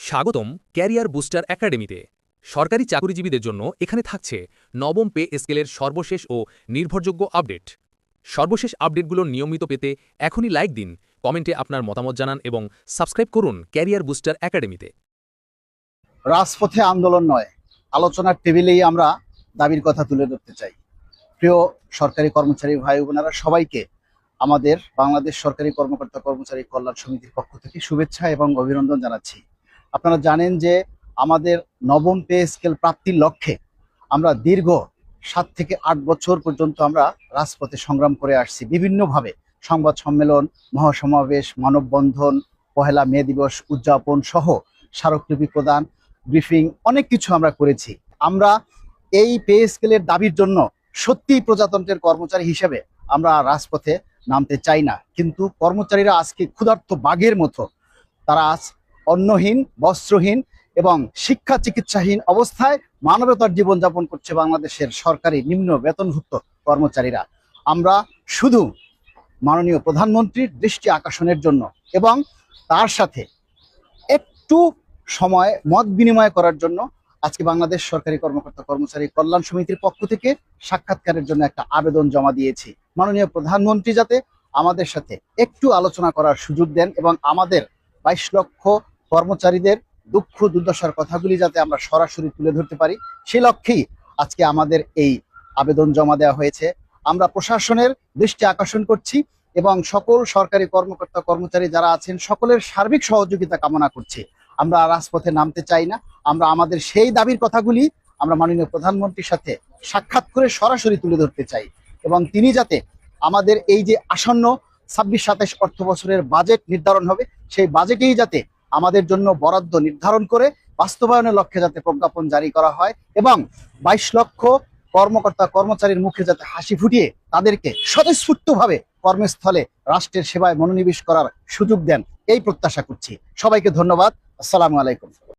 স্বাগতম career booster একাডেমিতে। সরকারি চাকরিজীবীদের জন্য এখানে থাকছে নবম পে স্কেলের সর্বশেষ ও নির্ভরযোগ্য আপডেট। সর্বশেষ আপডেটগুলো নিয়মিত পেতে এখনই লাইক দিন, কমেন্টে আপনার মতামত জানান এবং সাবস্ক্রাইব করুন ক্যারিয়ার বুস্টার একাডেমিতে। রাজপথে আন্দোলন নয়, আলোচনার টেবিলেই আমরা দাবির কথা তুলে ধরতে চাই। প্রিয় সরকারি কর্মচারী ভাই বোনেরা, সবাইকে আমাদের বাংলাদেশ সরকারি কর্মকর্তা কর্মচারী কল্যাণ সমিতির পক্ষ থেকে শুভেচ্ছা এবং অভিনন্দন জানাচ্ছি। আপনারা জানেন যে আমাদের নবম পে স্কেল প্রাপ্তির লক্ষ্যে আমরা দীর্ঘ 7 থেকে 8 বছর পর্যন্ত আমরা রাজপথে সংগ্রাম করে আসছি। বিভিন্নভাবে সংবাদ সম্মেলন, মহাসমাবেশ, মানববন্ধন, পহেলা মে দিবস উদযাপন সহ স্মারকলিপি প্রদান, ব্রিফিং, অনেক কিছু আমরা করেছি। আমরা এই পে স্কেলের দাবির জন্য সত্যিই প্রজাতন্ত্রের কর্মচারী হিসেবে আমরা রাজপথে নামতে চাই না, কিন্তু কর্মচারীরা আজকে ক্ষুধার্ত বাঘের মতো তারা আজ অন্নহীন, বস্ত্রহীন এবং শিক্ষা চিকিৎসাহীন অবস্থায় মানবতার জীবনযাপন করছে বাংলাদেশের সরকারি নিম্ন বেতনভুক্ত কর্মচারীরা। আমরা শুধু মাননীয় প্রধানমন্ত্রীর দৃষ্টি আকর্ষণের জন্য এবং তার সাথে একটু সময় মত বিনিময় করার জন্য আজকে বাংলাদেশ সরকারি কর্মকর্তা কর্মচারী কল্যাণ সমিতির পক্ষ থেকে সাক্ষাৎকারের জন্য একটা আবেদন জমা দিয়েছি। মাননীয় প্রধানমন্ত্রী যাতে আমাদের সাথে একটু আলোচনা করার সুযোগ দেন এবং আমাদের 22 লক্ষ কর্মচারীদের দুঃখ দুর্দশার কথাগুলি যাতে আমরা সরাসরি তুলে ধরতে পারি, সে লক্ষ্যেই আজকে আমাদের এই আবেদন জমা দেওয়া হয়েছে। আমরা প্রশাসনের দৃষ্টি আকর্ষণ করছি এবং সকল সরকারি কর্মকর্তা কর্মচারী যারা আছেন সকলের সার্বিক সহযোগিতা কামনা করছি। আমরা রাজপথে নামতে চাই না, আমরা আমাদের সেই দাবির কথাগুলি আমরা মাননীয় প্রধানমন্ত্রীর সাথে সাক্ষাৎ করে সরাসরি তুলে ধরতে চাই এবং তিনি যাতে আমাদের এই যে আসন্ন 26-27 অর্থ বছরের বাজেট নির্ধারণ হবে, সেই বাজেটেই যাতে আমাদের জন্য বরাদ্দ নির্ধারণ করে বাস্তবায়নের লক্ষ্যে যাতে প্রজ্ঞাপন জারি করা হয় এবং 22 লক্ষ কর্মকর্তা কর্মচারীর মুখে যাতে হাসি ফুটিয়ে তাদেরকে স্বতঃস্ফূর্তভাবে কর্মস্থলে রাষ্ট্রের সেবায় মনোনিবেশ করার সুযোগ দেন, এই প্রত্যাশা করছি। সবাইকে ধন্যবাদ। আসসালামু আলাইকুম।